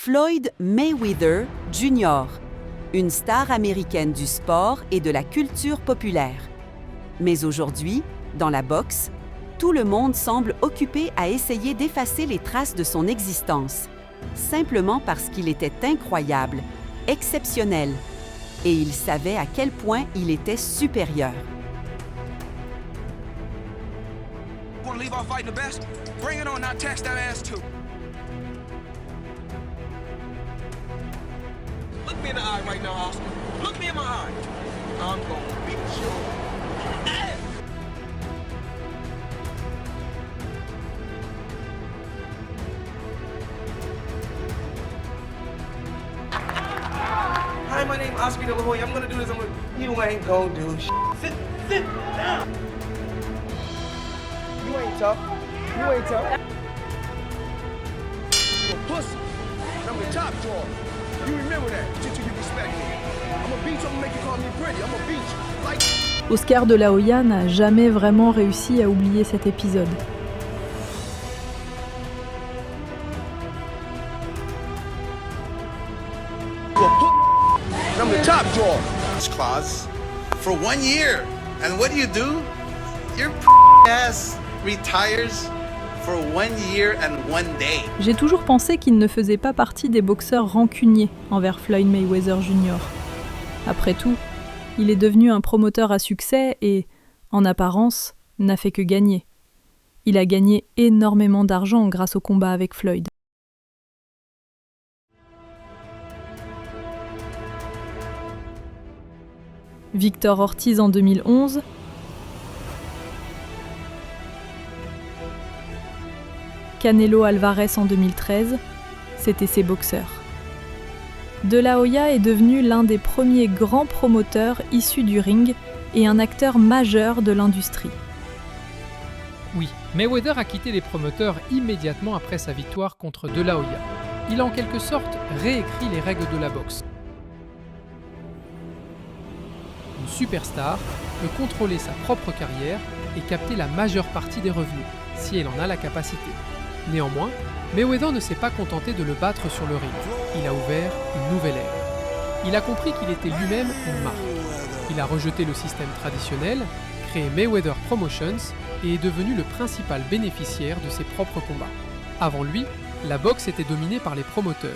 Floyd Mayweather Jr., une star américaine du sport et de la culture populaire. Mais aujourd'hui, dans la boxe, tout le monde semble occupé à essayer d'effacer les traces de son existence, simplement parce qu'il était incroyable, exceptionnel, et il savait à quel point il était supérieur. Want to leave off fighting the best? Bring it on, now tax that ass too. Look me in the eye right now, Oscar. Look me in my eye. I'm gonna beat you. Hi, my name is Oscar De La Hoya. I'm gonna do this. You ain't gonna do shit. Sit down. You ain't tough. You ain't tough. You a pussy. I'm the top drawer. You remember that. Until you respect me. I'm gonna beat you. I'm gonna make you call me pretty. I'm gonna beat you. Like. Oscar De La Hoya n'a jamais vraiment réussi à oublier cet épisode. I'm the top drawer. Clause for 1 year. And what do? Your ass retires for 1 year and 1 day. J'ai toujours pensé qu'il ne faisait pas partie des boxeurs rancuniers envers Floyd Mayweather Jr. Après tout, il est devenu un promoteur à succès et, en apparence, n'a fait que gagner. Il a gagné énormément d'argent grâce au combat avec Floyd. Victor Ortiz en 2011, Canelo Alvarez en 2013, c'étaient ses boxeurs. De La Hoya est devenu l'un des premiers grands promoteurs issus du ring et un acteur majeur de l'industrie. Oui, Mayweather a quitté les promoteurs immédiatement après sa victoire contre De La Hoya. Il a en quelque sorte réécrit les règles de la boxe. Une superstar peut contrôler sa propre carrière et capter la majeure partie des revenus, si elle en a la capacité. Néanmoins, Mayweather ne s'est pas contenté de le battre sur le ring. Il a ouvert une nouvelle ère. Il a compris qu'il était lui-même une marque. Il a rejeté le système traditionnel, créé Mayweather Promotions et est devenu le principal bénéficiaire de ses propres combats. Avant lui, la boxe était dominée par les promoteurs.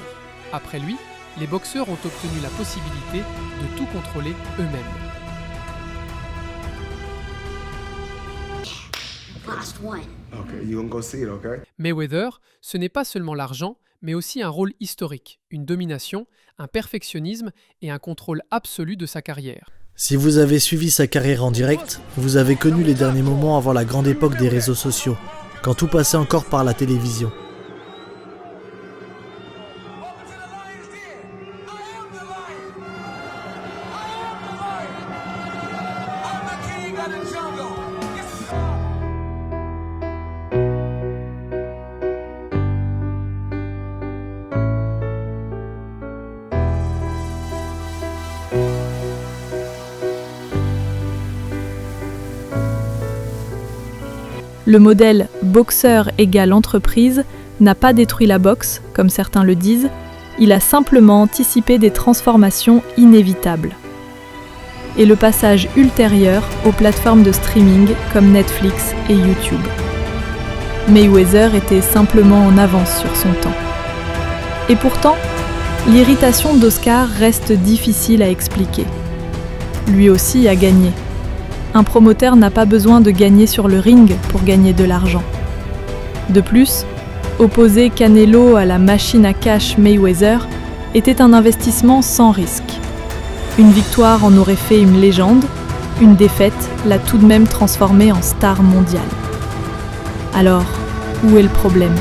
Après lui, les boxeurs ont obtenu la possibilité de tout contrôler eux-mêmes. Okay, you gonna go see it, okay? Mayweather, ce n'est pas seulement l'argent, mais aussi un rôle historique, une domination, un perfectionnisme et un contrôle absolu de sa carrière. Si vous avez suivi sa carrière en direct, vous avez connu les derniers moments avant la grande époque des réseaux sociaux, quand tout passait encore par la télévision. Le modèle boxeur égale entreprise n'a pas détruit la boxe, comme certains le disent, il a simplement anticipé des transformations inévitables. Et le passage ultérieur aux plateformes de streaming comme Netflix et YouTube. Mayweather était simplement en avance sur son temps. Et pourtant, l'irritation d'Oscar reste difficile à expliquer. Lui aussi a gagné. Un promoteur n'a pas besoin de gagner sur le ring pour gagner de l'argent. De plus, opposer Canelo à la machine à cash Mayweather était un investissement sans risque. Une victoire en aurait fait une légende, une défaite l'a tout de même transformé en star mondiale. Alors, où est le problème ?